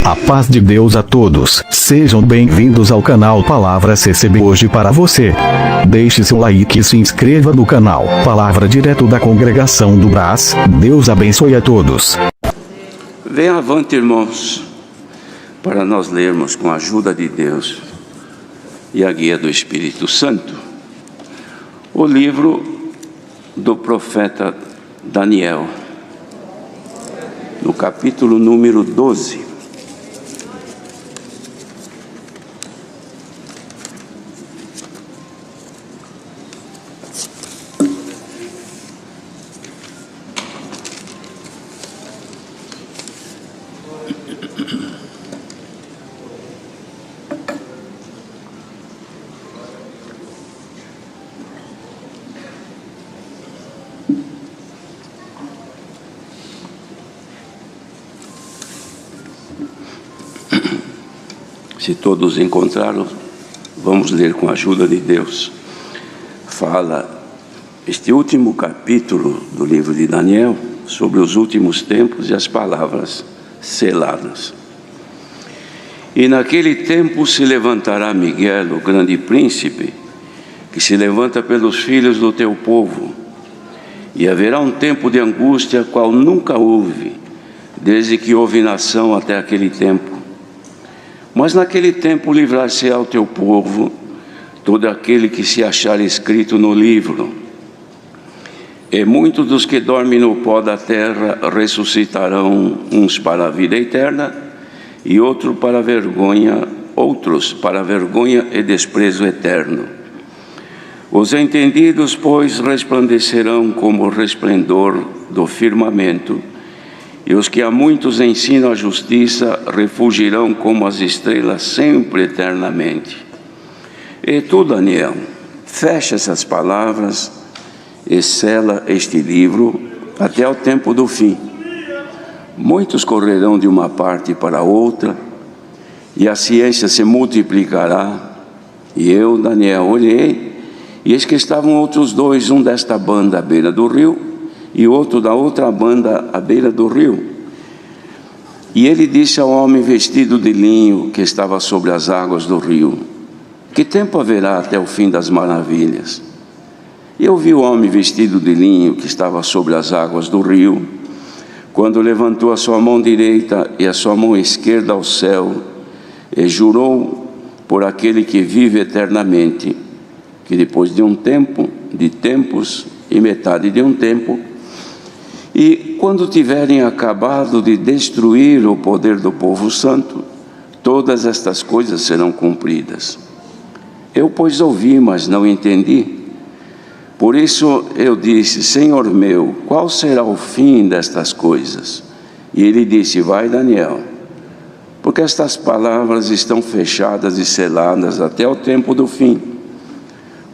A paz de Deus a todos. Sejam bem-vindos ao canal Palavra CCB hoje para você. Deixe seu like e se inscreva no canal Palavra direto da congregação do Brás. Deus abençoe a todos. Venha avante, irmãos, para nós lermos com a ajuda de Deus e a guia do Espírito Santo o livro do profeta Daniel, no capítulo número 12. Se todos encontraram, vamos ler com a ajuda de Deus. Fala este último capítulo do livro de Daniel sobre os últimos tempos e as palavras seladas. E naquele tempo se levantará Miguel, o grande príncipe, que se levanta pelos filhos do teu povo, e haverá um tempo de angústia qual nunca houve, desde que houve nação até aquele tempo. Mas naquele tempo livrar-se-á ao teu povo todo aquele que se achar escrito no livro. E muitos dos que dormem no pó da terra ressuscitarão, uns para a vida eterna e outros para vergonha e desprezo eterno. Os entendidos, pois, resplandecerão como o resplendor do firmamento, e os que a muitos ensinam a justiça refugirão como as estrelas sempre eternamente. E tu, Daniel, fecha essas palavras e sela este livro até o tempo do fim. Muitos correrão de uma parte para outra, e a ciência se multiplicará. E eu, Daniel, olhei, e eis que estavam outros dois, um desta banda à beira do rio, e outro da outra banda à beira do rio. E ele disse ao homem vestido de linho que estava sobre as águas do rio: que tempo haverá até o fim das maravilhas? E eu vi o homem vestido de linho que estava sobre as águas do rio, quando levantou a sua mão direita e a sua mão esquerda ao céu, e jurou por aquele que vive eternamente, que depois de um tempo, de tempos e metade de um tempo, e quando tiverem acabado de destruir o poder do povo santo, todas estas coisas serão cumpridas. Eu, pois, ouvi, mas não entendi. Por isso eu disse: Senhor meu, qual será o fim destas coisas? E ele disse: vai, Daniel, porque estas palavras estão fechadas e seladas até o tempo do fim.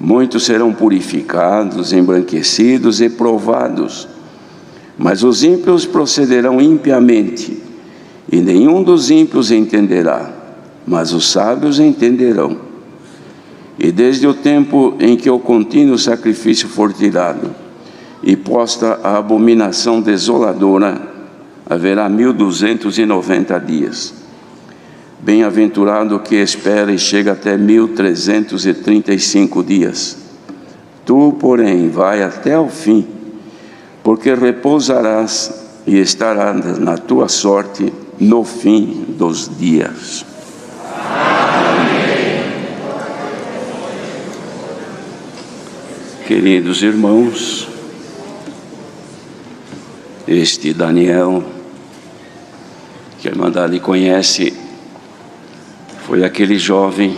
Muitos serão purificados, embranquecidos e provados, mas os ímpios procederão impiamente, e nenhum dos ímpios entenderá, mas os sábios entenderão. E desde o tempo em que o contínuo sacrifício for tirado, e posta a abominação desoladora, haverá 1290 dias. Bem-aventurado o que espera e chega até 1335 dias. Tu, porém, vai até o fim, porque repousarás e estarás na tua sorte no fim dos dias. Amém. Queridos irmãos, este Daniel, que a Irmandade conhece, foi aquele jovem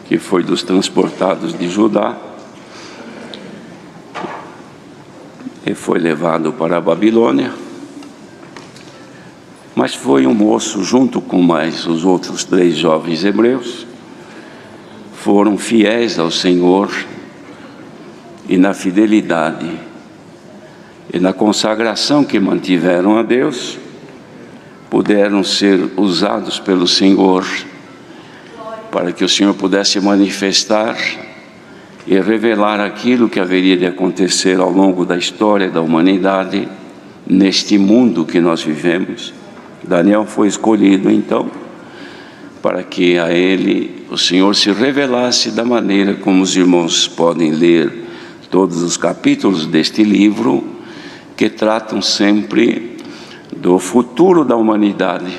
que foi dos transportados de Judá e foi levado para a Babilônia, mas foi um moço junto com mais os outros 3 jovens hebreus, foram fiéis ao Senhor, e na fidelidade e na consagração que mantiveram a Deus, puderam ser usados pelo Senhor, para que o Senhor pudesse manifestar e revelar aquilo que haveria de acontecer ao longo da história da humanidade, neste mundo que nós vivemos. Daniel foi escolhido, então, para que a ele o Senhor se revelasse da maneira como os irmãos podem ler todos os capítulos deste livro, que tratam sempre do futuro da humanidade,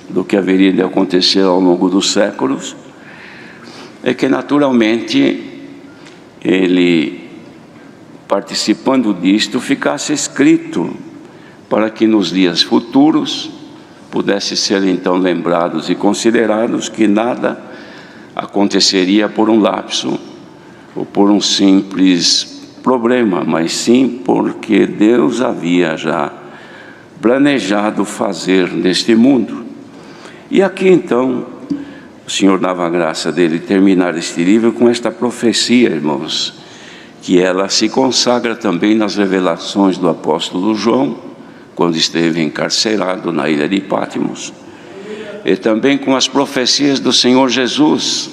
do que haveria de acontecer ao longo dos séculos, é que naturalmente ele, participando disto, ficasse escrito para que nos dias futuros pudesse ser então lembrados e considerados que nada aconteceria por um lapso ou por um simples problema, mas sim porque Deus havia já planejado fazer neste mundo. E aqui então o Senhor dava a graça dele terminar este livro com esta profecia, irmãos, que ela se consagra também nas revelações do apóstolo João, quando esteve encarcerado na ilha de Patmos, e também com as profecias do Senhor Jesus,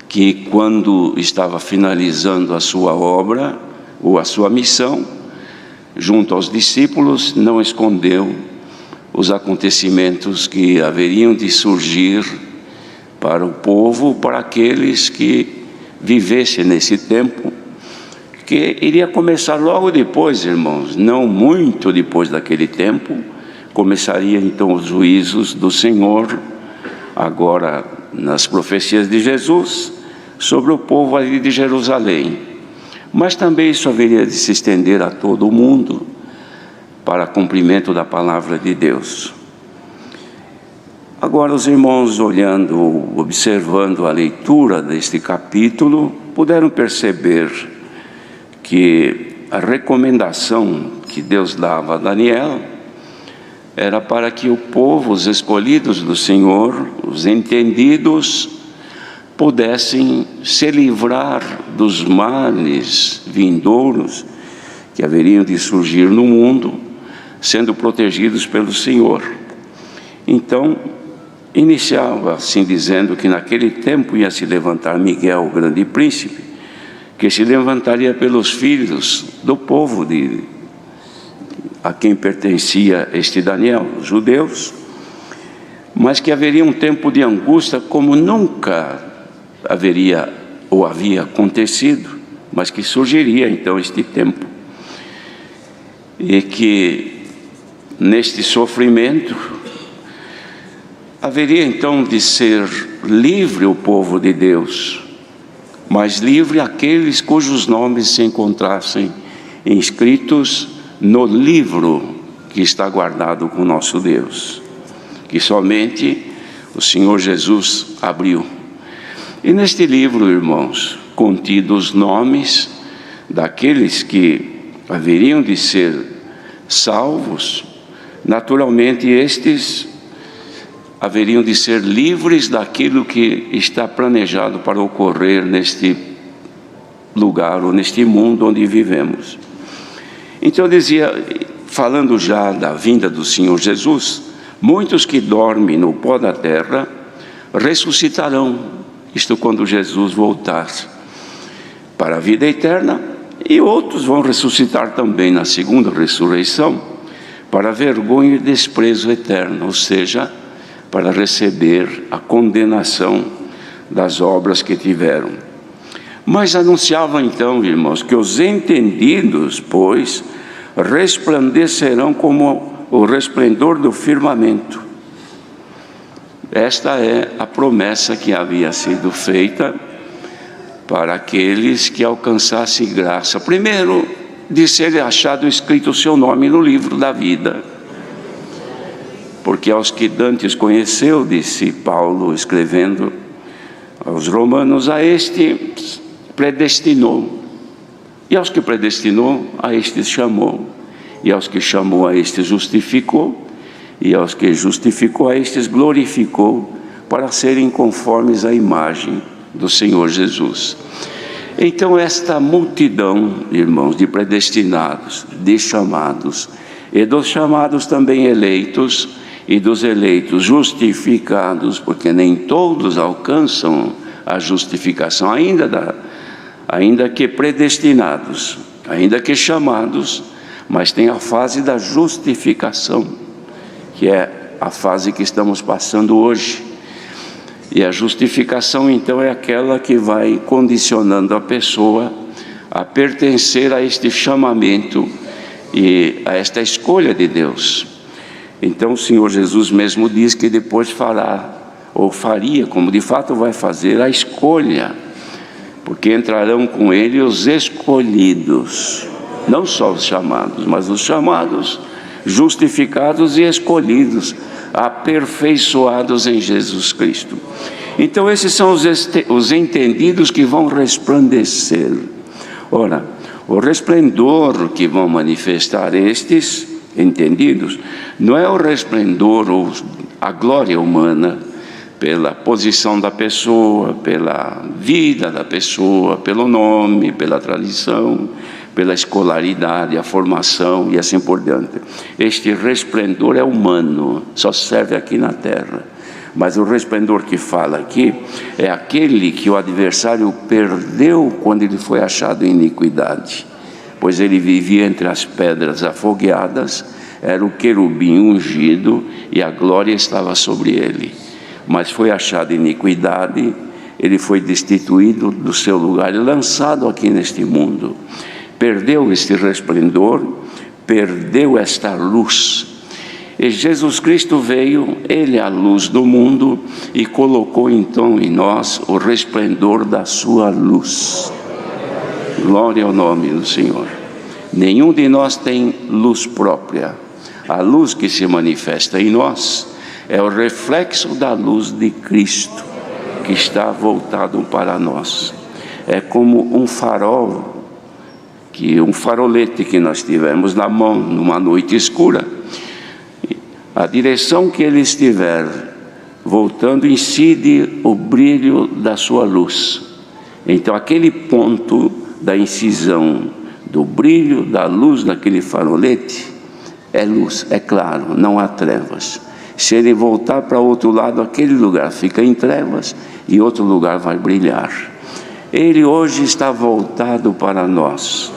que quando estava finalizando a sua obra, ou a sua missão, junto aos discípulos, não escondeu os acontecimentos que haveriam de surgir para o povo, para aqueles que vivessem nesse tempo, que iria começar logo depois, irmãos, não muito depois daquele tempo, começaria então os juízos do Senhor, agora nas profecias de Jesus, sobre o povo ali de Jerusalém. Mas também isso haveria de se estender a todo o mundo, para cumprimento da palavra de Deus. Agora os irmãos, olhando, observando a leitura deste capítulo, puderam perceber que a recomendação que Deus dava a Daniel era para que o povo, os escolhidos do Senhor, os entendidos, pudessem se livrar dos males vindouros que haveriam de surgir no mundo, sendo protegidos pelo Senhor. Então, iniciava assim dizendo que naquele tempo ia se levantar Miguel, o grande príncipe, que se levantaria pelos filhos do povo a quem pertencia este Daniel, os judeus, mas que haveria um tempo de angústia como nunca haveria ou havia acontecido, mas que surgiria então este tempo, e que neste sofrimento haveria então de ser livre o povo de Deus, mas livre aqueles cujos nomes se encontrassem inscritos no livro que está guardado com nosso Deus, que somente o Senhor Jesus abriu. E neste livro, irmãos, contidos nomes daqueles que haveriam de ser salvos, naturalmente estes haveriam de ser livres daquilo que está planejado para ocorrer neste lugar ou neste mundo onde vivemos. Então dizia, falando já da vinda do Senhor Jesus, muitos que dormem no pó da terra ressuscitarão, isto quando Jesus voltar para a vida eterna, e outros vão ressuscitar também na segunda ressurreição, para vergonha e desprezo eterno, ou seja, para receber a condenação das obras que tiveram. Mas anunciava então, irmãos, que os entendidos, pois, resplandecerão como o resplendor do firmamento. Esta é a promessa que havia sido feita para aqueles que alcançassem graça. Primeiro, de ser achado escrito o seu nome no livro da vida. Porque aos que dantes conheceu, disse Paulo escrevendo aos Romanos, a este predestinou. E aos que predestinou, a estes chamou. E aos que chamou, a estes justificou. E aos que justificou, a estes glorificou, para serem conformes à imagem do Senhor Jesus. Então esta multidão, irmãos, de predestinados, de chamados, e dos chamados também eleitos, e dos eleitos justificados, porque nem todos alcançam a justificação, ainda que predestinados, ainda que chamados, mas tem a fase da justificação, que é a fase que estamos passando hoje. E a justificação, então, é aquela que vai condicionando a pessoa a pertencer a este chamamento e a esta escolha de Deus. Então o Senhor Jesus mesmo diz que depois fará, ou faria, como de fato vai fazer, a escolha, porque entrarão com ele os escolhidos, não só os chamados, mas os chamados, justificados e escolhidos, aperfeiçoados em Jesus Cristo. Então esses são os entendidos que vão resplandecer. Ora, o resplendor que vão manifestar estes entendidos não é o resplendor ou a glória humana pela posição da pessoa, pela vida da pessoa, pelo nome, pela tradição, pela escolaridade, a formação e assim por diante. Este resplendor é humano, só serve aqui na terra. Mas o resplendor que fala aqui é aquele que o adversário perdeu quando ele foi achado em iniquidade. Pois ele vivia entre as pedras afogueadas, era o querubim ungido e a glória estava sobre ele. Mas foi achado em iniquidade, ele foi destituído do seu lugar e lançado aqui neste mundo. Perdeu este resplendor, perdeu esta luz. E Jesus Cristo veio, ele é a luz do mundo, e colocou então em nós o resplendor da sua luz. Glória ao nome do Senhor. Nenhum de nós tem luz própria. A luz que se manifesta em nós é o reflexo da luz de Cristo, que está voltado para nós. É como um farol, um farolete que nós tivemos na mão numa noite escura. A direção que ele estiver voltando incide o brilho da sua luz. Então aquele ponto da incisão do brilho da luz daquele farolete é luz, é claro, não há trevas. Se ele voltar para outro lado, aquele lugar fica em trevas e outro lugar vai brilhar. Ele hoje está voltado para nós.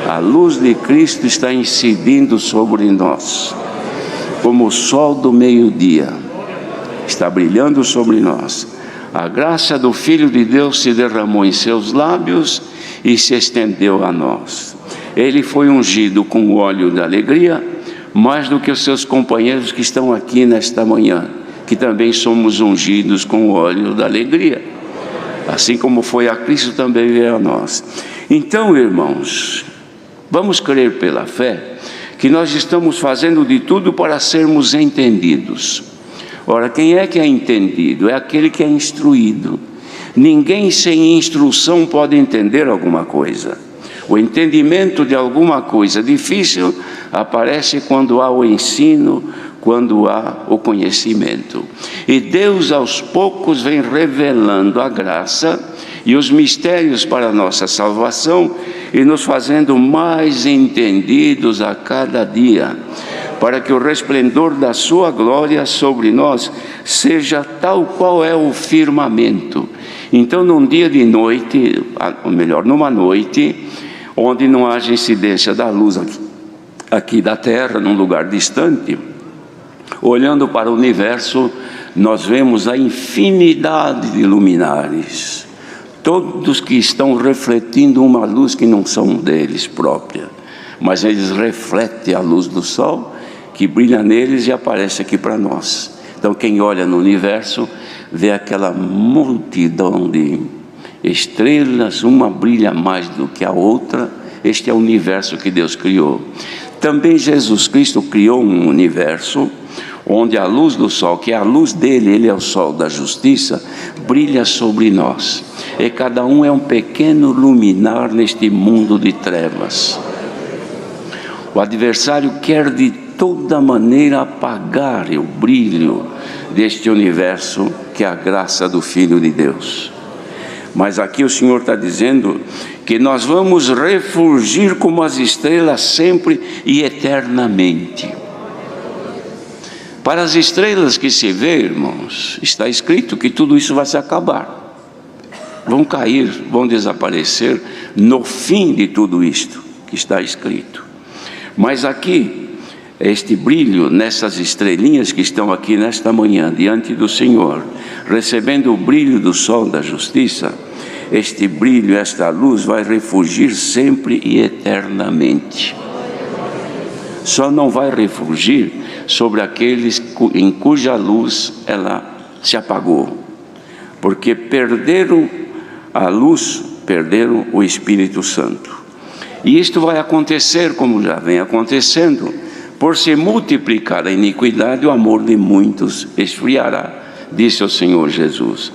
A luz de Cristo está incidindo sobre nós, como o sol do meio-dia, está brilhando sobre nós. A graça do Filho de Deus se derramou em seus lábios e se estendeu a nós. Ele foi ungido com o óleo da alegria, mais do que os seus companheiros que estão aqui nesta manhã, que também somos ungidos com o óleo da alegria. Assim como foi a Cristo, também veio a nós. Então, irmãos, vamos crer pela fé que nós estamos fazendo de tudo para sermos entendidos. Ora, quem é que é entendido? É aquele que é instruído. Ninguém sem instrução pode entender alguma coisa. O entendimento de alguma coisa difícil aparece quando há o ensino, quando há o conhecimento. E Deus aos poucos vem revelando a graça e os mistérios para a nossa salvação e nos fazendo mais entendidos a cada dia, para que o resplendor da sua glória sobre nós seja tal qual é o firmamento. Então, num dia de noite, ou melhor, numa noite, onde não haja incidência da luz aqui da terra, num lugar distante, olhando para o universo, nós vemos a infinidade de luminares, todos que estão refletindo uma luz que não são deles própria, mas eles refletem a luz do sol, que brilha neles e aparece aqui para nós. Então quem olha no universo, vê aquela multidão de estrelas, uma brilha mais do que a outra. Este é o universo que Deus criou. Também Jesus Cristo criou um universo onde a luz do sol, que é a luz dele, ele é o sol da justiça, brilha sobre nós. E cada um é um pequeno luminar neste mundo de trevas. O adversário quer de toda maneira apagar o brilho deste universo, que é a graça do Filho de Deus. Mas aqui o Senhor está dizendo que nós vamos refulgir como as estrelas sempre e eternamente. Para as estrelas que se vê, irmãos, está escrito que tudo isso vai se acabar. Vão cair, vão desaparecer no fim de tudo isto que está escrito. Mas aqui este brilho nessas estrelinhas que estão aqui nesta manhã diante do Senhor, recebendo o brilho do sol da justiça, este brilho, esta luz vai refulgir sempre e eternamente. Só não vai refulgir sobre aqueles em cuja luz ela se apagou, porque perderam a luz, perderam o Espírito Santo. E isto vai acontecer, como já vem acontecendo, por se multiplicar a iniquidade, o amor de muitos esfriará, disse o Senhor Jesus.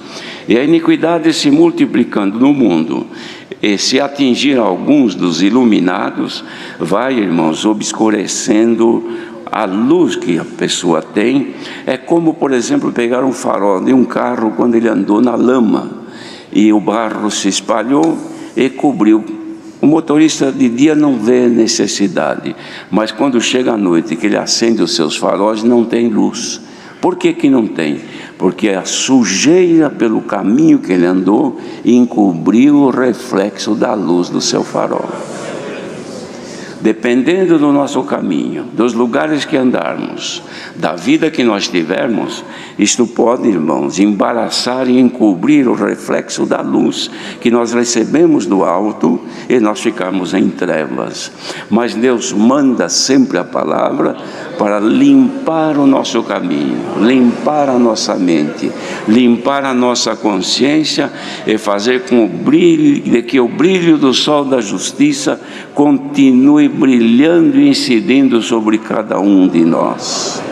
E a iniquidade se multiplicando no mundo, e se atingir alguns dos iluminados, vai, irmãos, obscurecendo a luz que a pessoa tem. É como, por exemplo, pegar um farol de um carro quando ele andou na lama, e o barro se espalhou e cobriu. O motorista de dia não vê necessidade, mas quando chega à noite que ele acende os seus faróis, não tem luz. Por que que não tem? Porque a sujeira pelo caminho que ele andou encobriu o reflexo da luz do seu farol. Dependendo do nosso caminho, dos lugares que andarmos, da vida que nós tivermos, isto pode, irmãos, embaraçar e encobrir o reflexo da luz que nós recebemos do alto e nós ficamos em trevas. Mas Deus manda sempre a palavra para limpar o nosso caminho, limpar a nossa mente, limpar a nossa consciência e fazer com que o brilho do sol da justiça continue brilhando e incidindo sobre cada um de nós.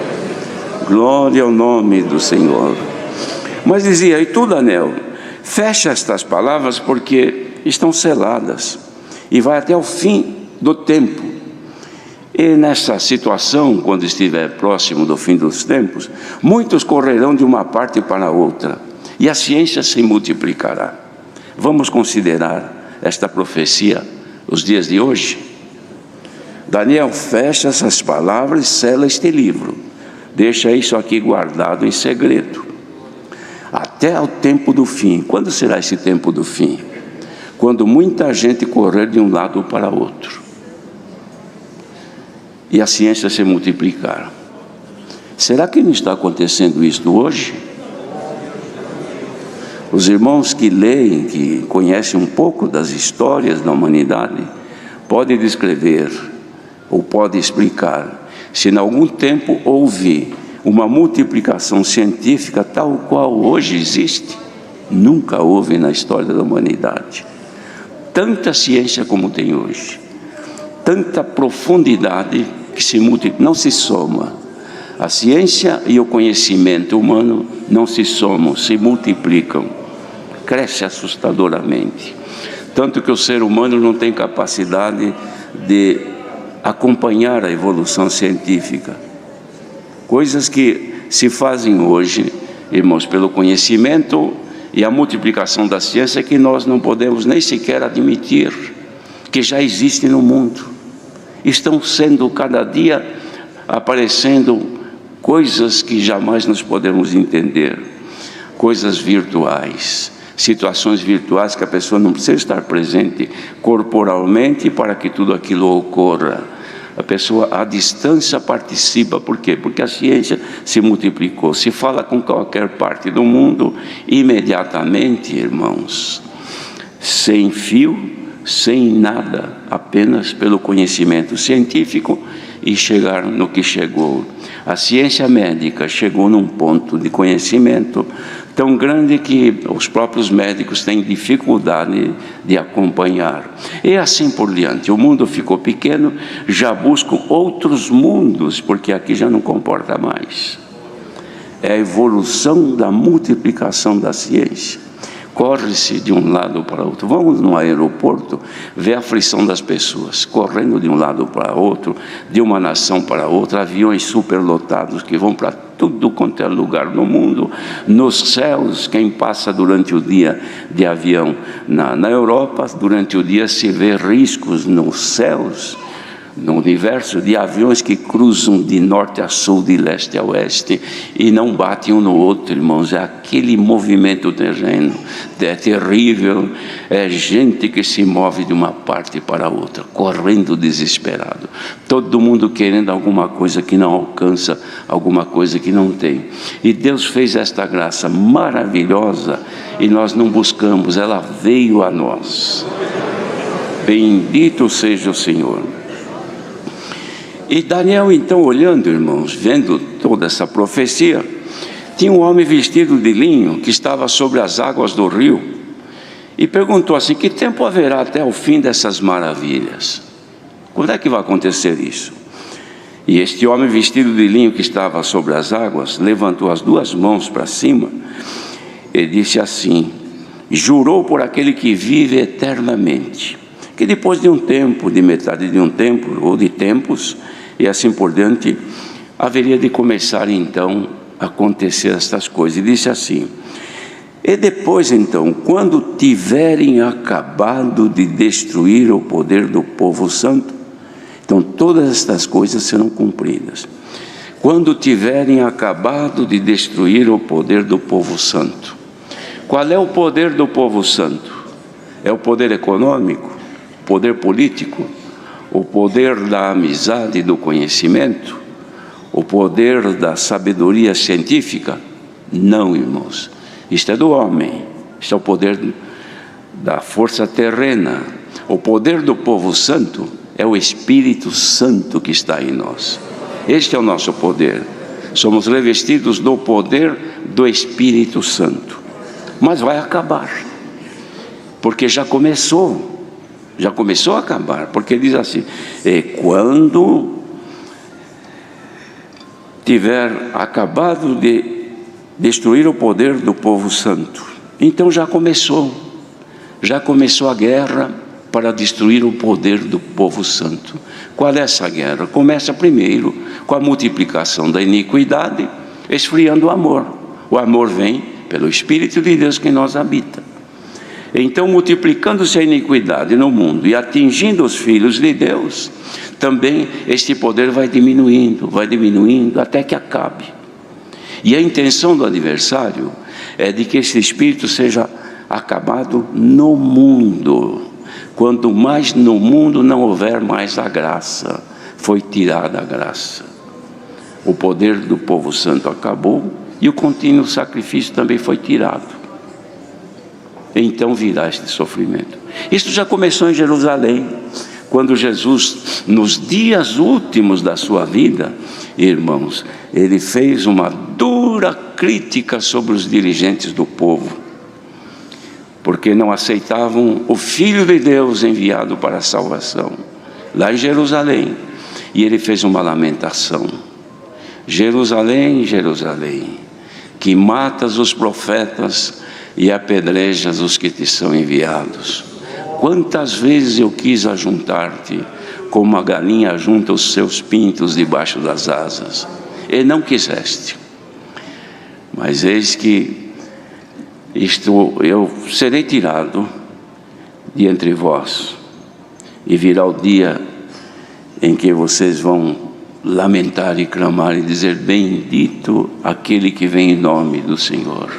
Glória ao nome do Senhor. Mas dizia: e tu, Daniel, fecha estas palavras porque estão seladas e vai até o fim do tempo. E nessa situação, quando estiver próximo do fim dos tempos, muitos correrão de uma parte para a outra e a ciência se multiplicará. Vamos considerar esta profecia os dias de hoje. Daniel fecha essas palavras e sela este livro. Deixa isso aqui guardado em segredo, até o tempo do fim. Quando será esse tempo do fim? Quando muita gente correr de um lado para outro e a ciência se multiplicar. Será que não está acontecendo isso hoje? Os irmãos que leem, que conhecem um pouco das histórias da humanidade, podem descrever ou podem explicar se em algum tempo houve uma multiplicação científica tal qual hoje existe. Nunca houve na história da humanidade tanta ciência como tem hoje, tanta profundidade que não se soma. A ciência e o conhecimento humano não se somam, se multiplicam, cresce assustadoramente, tanto que o ser humano não tem capacidade de acompanhar a evolução científica. Coisas que se fazem hoje, irmãos, pelo conhecimento e a multiplicação da ciência, que nós não podemos nem sequer admitir que já existem no mundo. Estão sendo cada dia aparecendo coisas que jamais nós podemos entender, coisas virtuais, situações virtuais que a pessoa não precisa estar presente corporalmente para que tudo aquilo ocorra. A pessoa à distância participa. Por quê? Porque a ciência se multiplicou. Se fala com qualquer parte do mundo imediatamente, irmãos, sem fio, sem nada, apenas pelo conhecimento científico, e chegar no que chegou. A ciência médica chegou num ponto de conhecimento tão grande que os próprios médicos têm dificuldade de acompanhar. E assim por diante. O mundo ficou pequeno, já buscam outros mundos, porque aqui já não comporta mais. É a evolução da multiplicação da ciência. Corre-se de um lado para outro. Vamos no aeroporto ver a aflição das pessoas, correndo de um lado para outro, de uma nação para outra, aviões superlotados que vão para tudo quanto é lugar no mundo. Nos céus, quem passa durante o dia de avião na Europa, durante o dia se vê riscos nos céus, no universo, de aviões que cruzam de norte a sul, de leste a oeste, e não batem um no outro, irmãos. É aquele movimento terreno, é terrível. É gente que se move de uma parte para outra, correndo desesperado. Todo mundo querendo alguma coisa que não alcança, alguma coisa que não tem. E Deus fez esta graça maravilhosa e nós não buscamos, ela veio a nós. Bendito seja o Senhor. E Daniel, então, olhando, irmãos, vendo toda essa profecia, tinha um homem vestido de linho que estava sobre as águas do rio e perguntou assim: que tempo haverá até o fim dessas maravilhas? Quando é que vai acontecer isso? E este homem vestido de linho que estava sobre as águas levantou as duas mãos para cima e disse assim, jurou por aquele que vive eternamente, que depois de um tempo, de metade de um tempo ou de tempos e assim por diante, haveria de começar então a acontecer estas coisas. E disse assim: e depois então, quando tiverem acabado de destruir o poder do povo santo, então todas estas coisas serão cumpridas. Quando tiverem acabado de destruir o poder do povo santo. Qual é o poder do povo santo? É o poder econômico? O poder político? O poder da amizade e do conhecimento? O poder da sabedoria científica? Não, irmãos. Isto é do homem. Isto é o poder da força terrena. O poder do povo santo é o Espírito Santo que está em nós. Este é o nosso poder. Somos revestidos do poder do Espírito Santo. Mas vai acabar. Porque já começou a acabar. Porque diz assim: e quando tiver acabado de destruir o poder do povo santo. Então já começou a guerra para destruir o poder do povo santo. Qual é essa guerra? Começa primeiro com a multiplicação da iniquidade, esfriando o amor. O amor vem pelo Espírito de Deus que em nós habita. Então, multiplicando-se a iniquidade no mundo e atingindo os filhos de Deus, também este poder vai diminuindo até que acabe. E a intenção do adversário é de que esse espírito seja acabado no mundo. Quanto mais no mundo não houver mais a graça, foi tirada a graça. O poder do povo santo acabou e o contínuo sacrifício também foi tirado. Então virá este sofrimento. Isso já começou em Jerusalém, quando Jesus, nos dias últimos da sua vida, irmãos, ele fez uma dura crítica sobre os dirigentes do povo, porque não aceitavam o Filho de Deus enviado para a salvação, lá em Jerusalém. E ele fez uma lamentação: Jerusalém, Jerusalém, que matas os profetas e apedrejas os que te são enviados. Quantas vezes eu quis ajuntar-te, como a galinha junta os seus pintos debaixo das asas, e não quiseste. Mas eis que eu serei tirado de entre vós, e virá o dia em que vocês vão lamentar e clamar e dizer: bendito aquele que vem em nome do Senhor.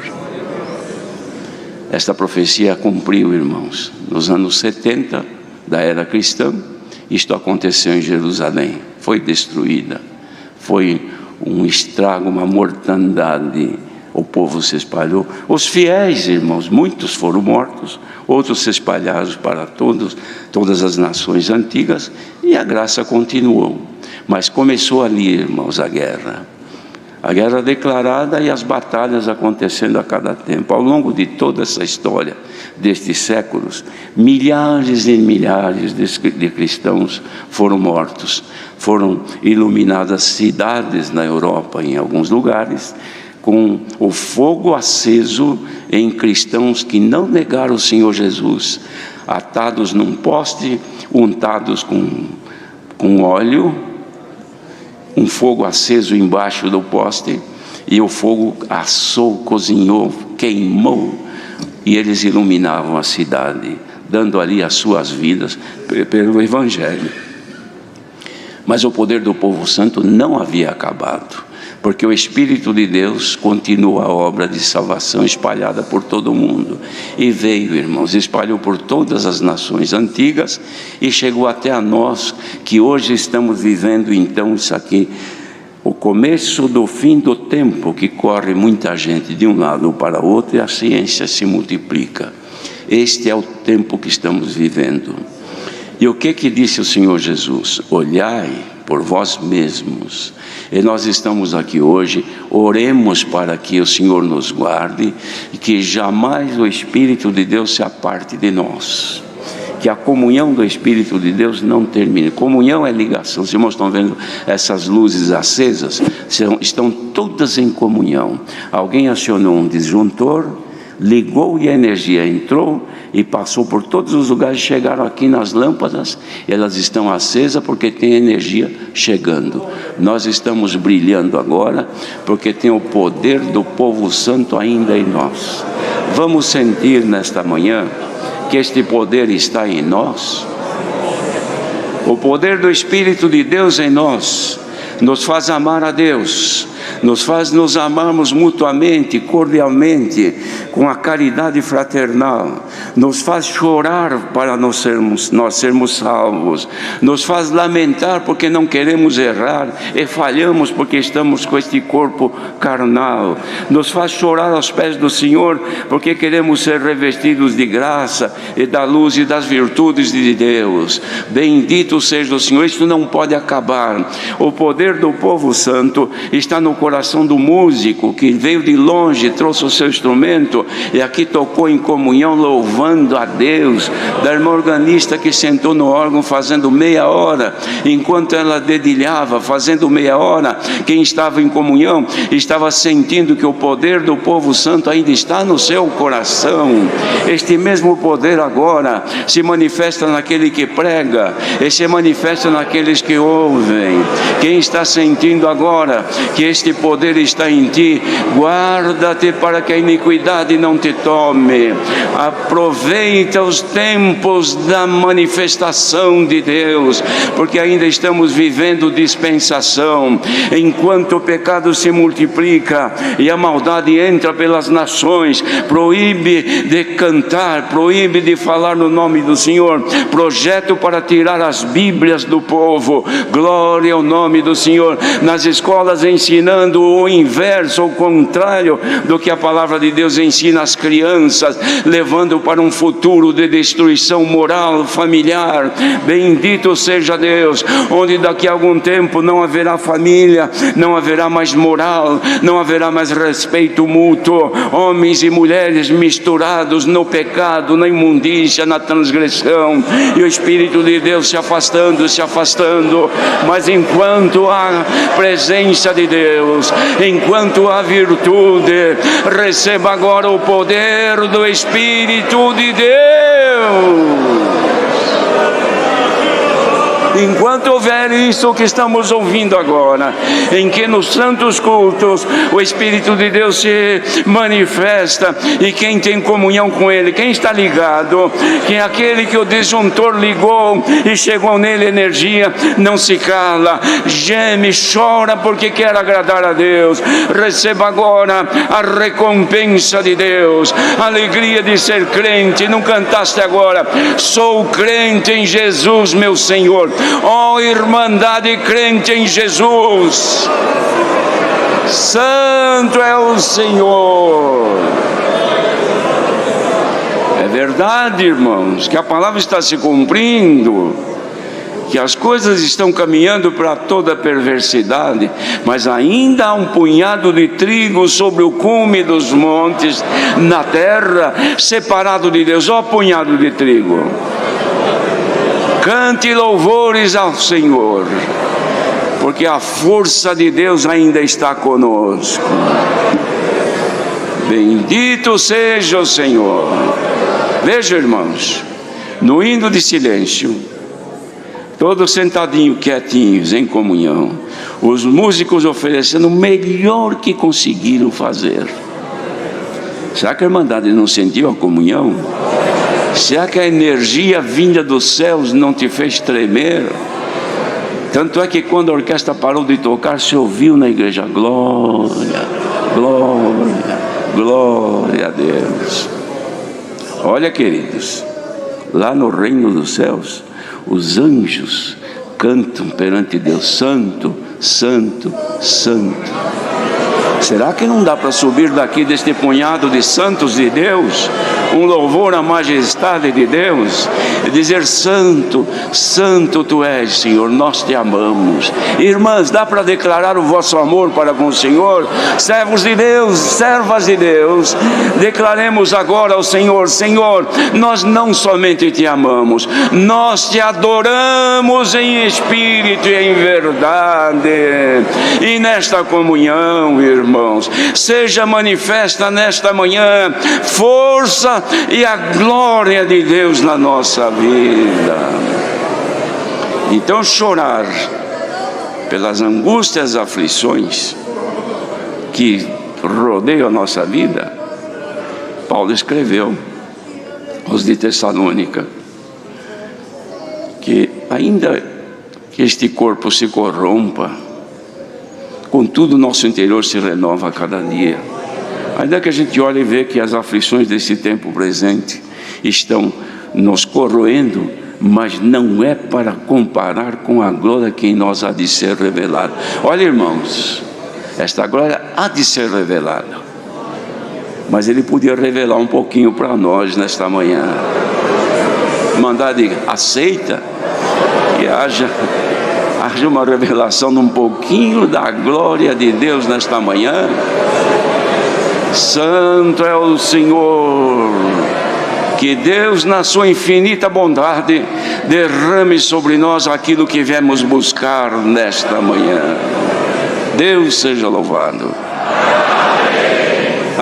Esta profecia cumpriu, irmãos, nos anos 70 da era cristã. Isto aconteceu em Jerusalém, foi destruída, foi um estrago, uma mortandade. O povo se espalhou, os fiéis, irmãos, muitos foram mortos, outros se espalharam para todas as nações antigas, e a graça continuou. Mas começou ali, irmãos, a guerra declarada e as batalhas acontecendo a cada tempo. Ao longo de toda essa história, destes séculos, milhares e milhares de cristãos foram mortos, foram iluminadas cidades na Europa, em alguns lugares, com o fogo aceso em cristãos que não negaram o Senhor Jesus, atados num poste, untados com óleo, um fogo aceso embaixo do poste, e o fogo assou, cozinhou, queimou, e eles iluminavam a cidade, dando ali as suas vidas pelo Evangelho. Mas o poder do povo santo não havia acabado. porque o Espírito de Deus continua a obra de salvação espalhada por todo o mundo. E veio, irmãos, espalhou por todas as nações antigas e chegou até a nós, que hoje estamos vivendo então isso aqui, o começo do fim do tempo, que corre muita gente de um lado para o outro e a ciência se multiplica. Este é o tempo que estamos vivendo. E o que disse o Senhor Jesus? Olhai por vós mesmos. E nós estamos aqui hoje, oremos para que o Senhor nos guarde e que jamais o Espírito de Deus se aparte de nós. Que a comunhão do Espírito de Deus não termine. Comunhão é ligação. Os irmãos estão vendo essas luzes acesas? Estão todas em comunhão. Alguém acionou um disjuntor, ligou e a energia entrou e passou por todos os lugares, chegaram aqui nas lâmpadas, elas estão acesas porque tem energia chegando. Nós estamos brilhando agora porque tem o poder do povo santo ainda em nós. Vamos sentir nesta manhã que este poder está em nós. O poder do Espírito de Deus em nós nos faz amar a Deus, nos faz nos amarmos mutuamente, cordialmente, com a caridade fraternal, nos faz chorar para nós sermos salvos, nos faz lamentar porque não queremos errar e falhamos porque estamos com este corpo carnal, nos faz chorar aos pés do Senhor porque queremos ser revestidos de graça e da luz e das virtudes de Deus. Bendito seja o Senhor. Isso não pode acabar. O poder do povo santo está no coração do músico que veio de longe, trouxe o seu instrumento e aqui tocou em comunhão, louvando a Deus. Da irmã organista que sentou no órgão fazendo meia hora, enquanto ela dedilhava, fazendo meia hora, quem estava em comunhão estava sentindo que o poder do povo santo ainda está no seu coração. Este mesmo poder agora se manifesta naquele que prega e se manifesta naqueles que ouvem. Quem está sentindo agora que este poder está em ti, guarda-te para que a iniquidade não te tome. Aproveita os tempos da manifestação de Deus, porque ainda estamos vivendo dispensação. Enquanto o pecado se multiplica e a maldade entra pelas nações, proíbe de cantar, proíbe de falar no nome do Senhor, projeto para tirar as Bíblias do povo. Glória ao nome do Senhor. Nas escolas ensinando o inverso, o contrário do que a palavra de Deus ensina às crianças, levando para um futuro de destruição moral, familiar. Bendito seja Deus, onde daqui a algum tempo não haverá família, não haverá mais moral, não haverá mais respeito mútuo, homens e mulheres misturados no pecado, na imundícia, na transgressão, e o Espírito de Deus se afastando, mas enquanto há presença de Deus, enquanto há virtude, receba agora o poder do Espírito de Deus. Enquanto houver isso que estamos ouvindo agora, em que nos santos cultos o Espírito de Deus se manifesta, e quem tem comunhão com Ele, quem está ligado, quem é aquele que o disjuntor ligou e chegou nele energia, não se cala, geme, chora porque quer agradar a Deus. Receba agora a recompensa de Deus, a alegria de ser crente. Não cantaste agora? Sou crente em Jesus, meu Senhor. Ó irmandade crente em Jesus, santo é o Senhor. É verdade, irmãos, que a palavra está se cumprindo, que as coisas estão caminhando para toda perversidade, mas ainda há um punhado de trigo sobre o cume dos montes, na terra, separado de Deus. Ó punhado de trigo. Cante louvores ao Senhor, porque a força de Deus ainda está conosco. Bendito seja o Senhor. Veja, irmãos, no hino de silêncio, todos sentadinhos, quietinhos, em comunhão, os músicos oferecendo o melhor que conseguiram fazer. Será que a irmandade não sentiu a comunhão? Será que a energia vinda dos céus não te fez tremer? Tanto é que quando a orquestra parou de tocar, se ouviu na igreja: glória, glória, glória a Deus. Olha, queridos, lá no reino dos céus, os anjos cantam perante Deus: santo, santo, santo. Será que não dá para subir daqui deste punhado de santos de Deus um louvor à majestade de Deus e dizer: santo, santo tu és, Senhor, nós te amamos. Irmãs, dá para declarar o vosso amor para com o Senhor? Servos de Deus, servas de Deus, declaremos agora ao Senhor: Senhor, nós não somente te amamos, nós te adoramos em espírito e em verdade. E nesta comunhão, irmãos, seja manifesta nesta manhã força e a glória de Deus na nossa vida. Então, chorar pelas angústias e aflições que rodeiam a nossa vida, Paulo escreveu aos de Tessalônica que ainda que este corpo se corrompa, contudo nosso interior se renova a cada dia. Ainda que a gente olhe e vê que as aflições desse tempo presente estão nos corroendo, mas não é para comparar com a glória que em nós há de ser revelada. Olha, irmãos, esta glória há de ser revelada, mas Ele podia revelar um pouquinho para nós nesta manhã. Mandar de aceita que haja uma revelação de um pouquinho da glória de Deus nesta manhã. Santo é o Senhor. Que Deus, na sua infinita bondade, derrame sobre nós aquilo que viemos buscar nesta manhã. Deus seja louvado.